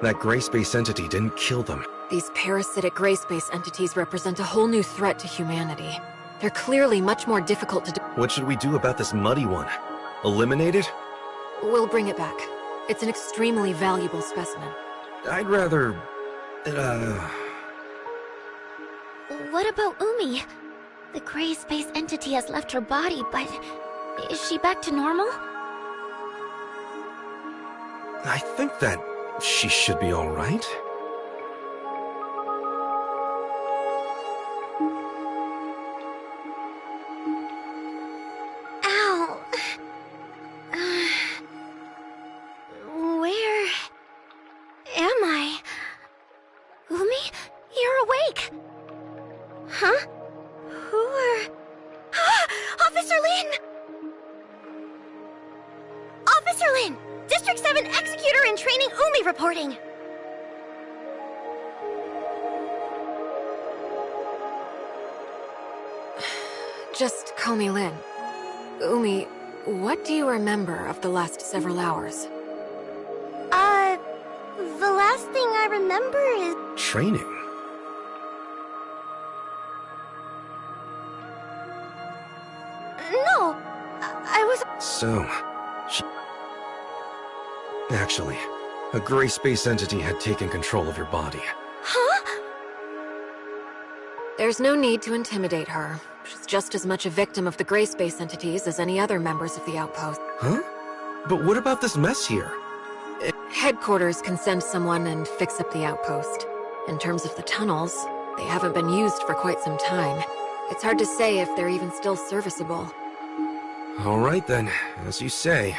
That gray space entity didn't kill them. These parasitic gray space entities represent a whole new threat to humanity. They're clearly much more difficult to What should we do about this muddy one? Eliminate it? We'll bring it back. It's an extremely valuable specimen. I'd rather... What about Umi? The gray space entity has left her body, but is she back to normal? I think that she should be alright. Ow. Where am I? Umi? You're awake! Huh? Who are... Officer Lin! Officer Lin! District 7 Executor in Training Umi reporting! Just call me Lin. Umi, what do you remember of the last several hours? The last thing I remember is... Training? No! I was... So, she... Actually, a gray space entity had taken control of your body. Huh? There's no need to intimidate her. She's just as much a victim of the gray space entities as any other members of the outpost. Huh? But what about this mess here? Headquarters can send someone and fix up the outpost. In terms of the tunnels, they haven't been used for quite some time. It's hard to say if they're even still serviceable. Alright then, as you say.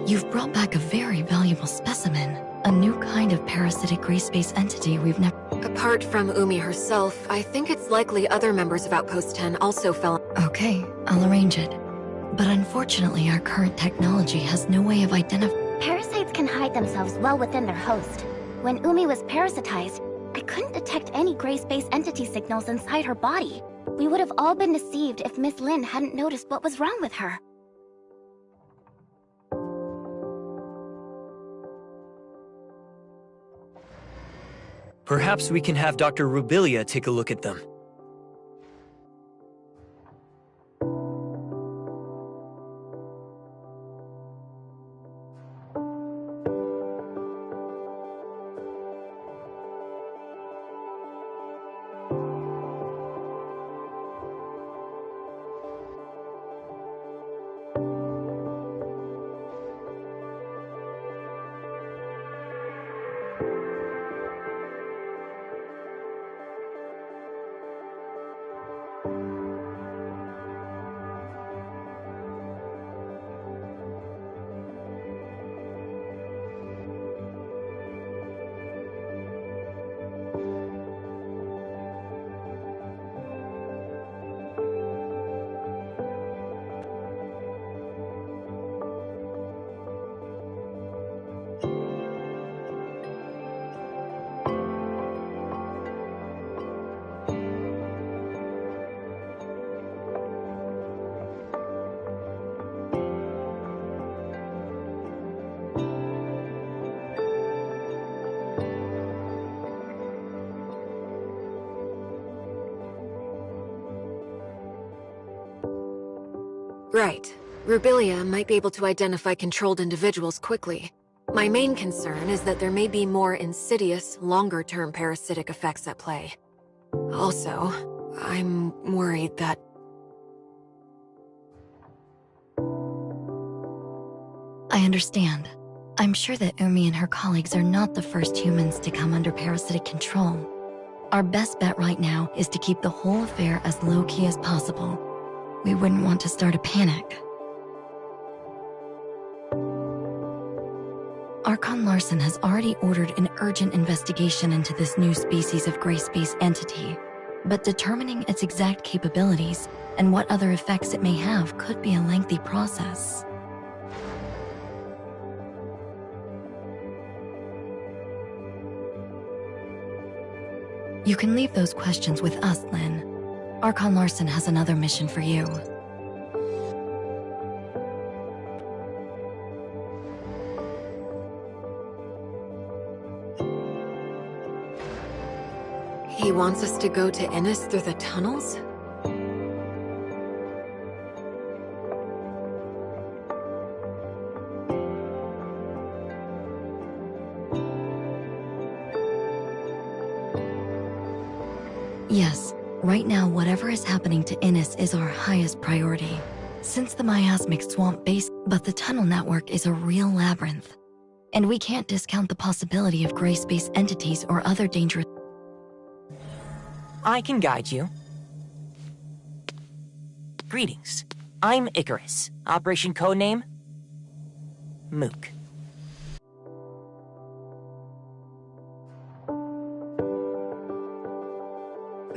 You've brought back a very valuable specimen. A new kind of parasitic gray space entity we've never... Apart from Umi herself, I think it's likely other members of Outpost 10 also fell... Okay, I'll arrange it. But unfortunately, our current technology has no way of identifying... Parasites can hide themselves well within their host. When Umi was parasitized, I couldn't detect any gray space entity signals inside her body. We would have all been deceived if Miss Lin hadn't noticed what was wrong with her. Perhaps we can have Dr. Rubilia take a look at them. Right. Rubilia might be able to identify controlled individuals quickly. My main concern is that there may be more insidious, longer-term parasitic effects at play. Also, I'm worried that... I understand. I'm sure that Umi and her colleagues are not the first humans to come under parasitic control. Our best bet right now is to keep the whole affair as low-key as possible. We wouldn't want to start a panic. Archon Larson has already ordered an urgent investigation into this new species of gray space entity, but determining its exact capabilities and what other effects it may have could be a lengthy process. You can leave those questions with us, Lynn. Archon Larson has another mission for you. He wants us to go to Innis through the tunnels? Yes, right now whatever is happening to Innis is our highest priority. Since the miasmic swamp base, but the tunnel network is a real labyrinth. And we can't discount the possibility of gray space entities or other dangerous... I can guide you. Greetings. I'm Icarus. Operation codename? Mook.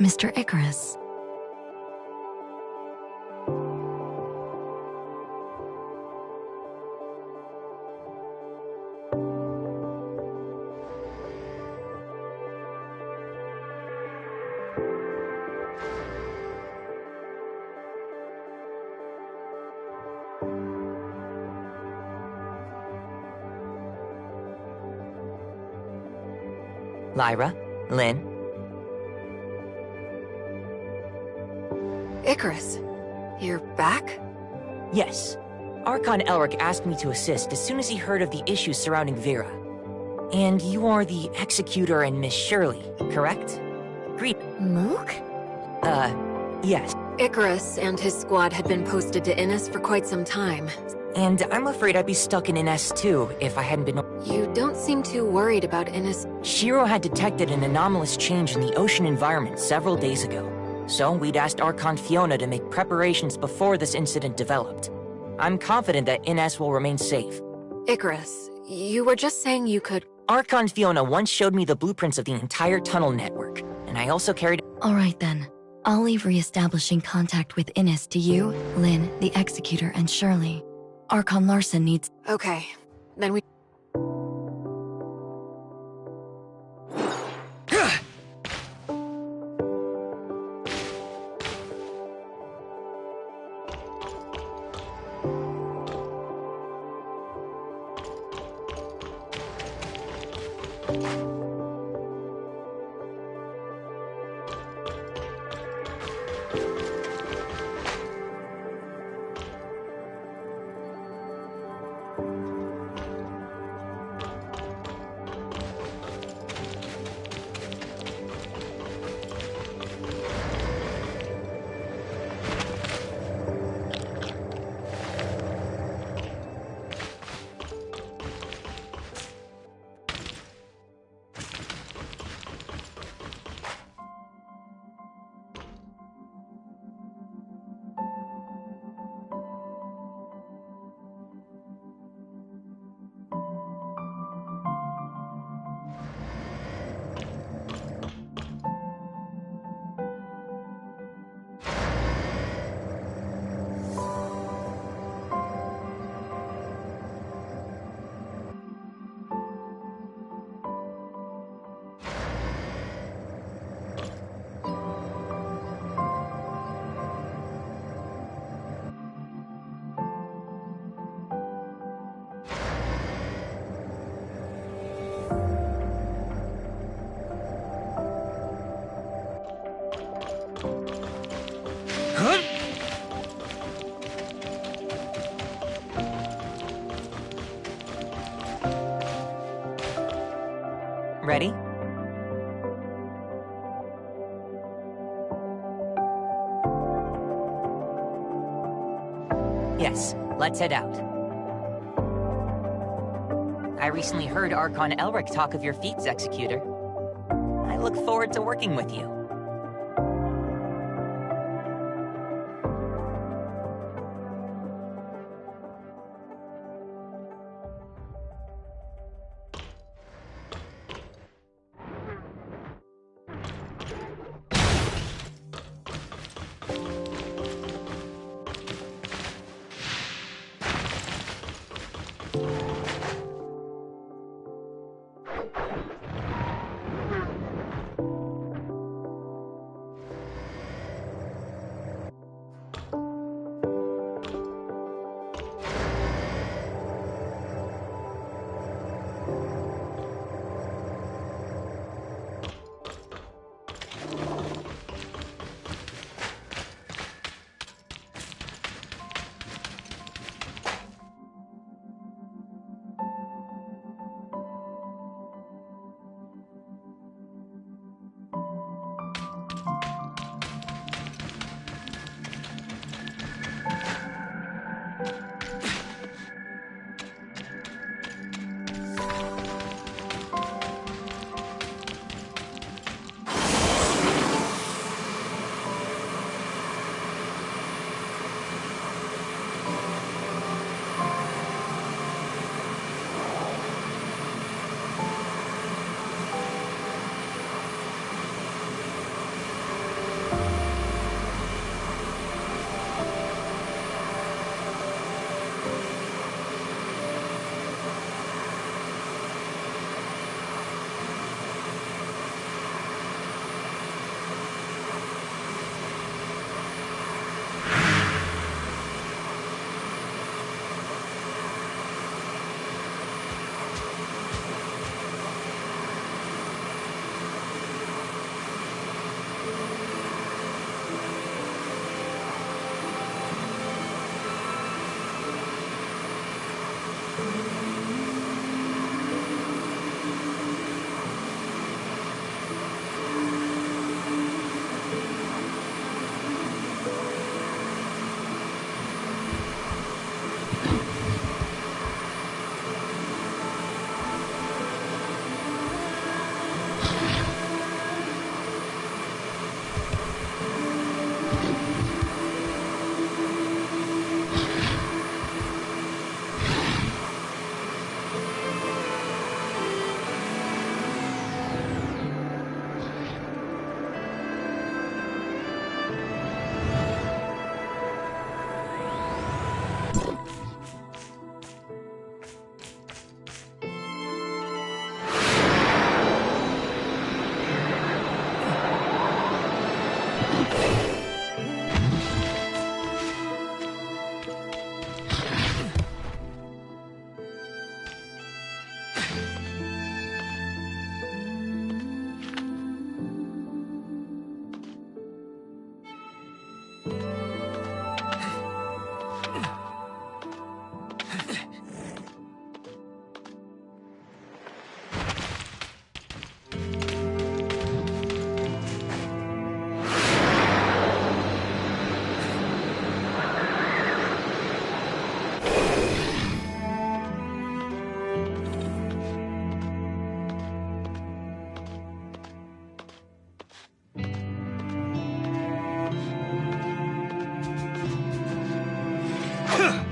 Mr. Icarus. Lyra, Lynn. Icarus, you're back? Yes. Archon Elric asked me to assist as soon as he heard of the issues surrounding Vera. And you are the Executor and Miss Shirley, correct? Mook? Yes. Icarus and his squad had been posted to Innis for quite some time. And I'm afraid I'd be stuck in an S2 if I hadn't been... You don't seem too worried about Innis. Shiro had detected an anomalous change in the ocean environment several days ago. So we'd asked Archon Fiona to make preparations before this incident developed. I'm confident that Innis will remain safe. Icarus, you were just saying you could... Archon Fiona once showed me the blueprints of the entire tunnel network, and I also carried... All right then. I'll leave re-establishing contact with Innis to you, Lynn, the Executor, and Shirley. Archon Larson needs... Okay, then we... Yes, let's head out. I recently heard Archon Elric talk of your feats, Executor. I look forward to working with you. Huh.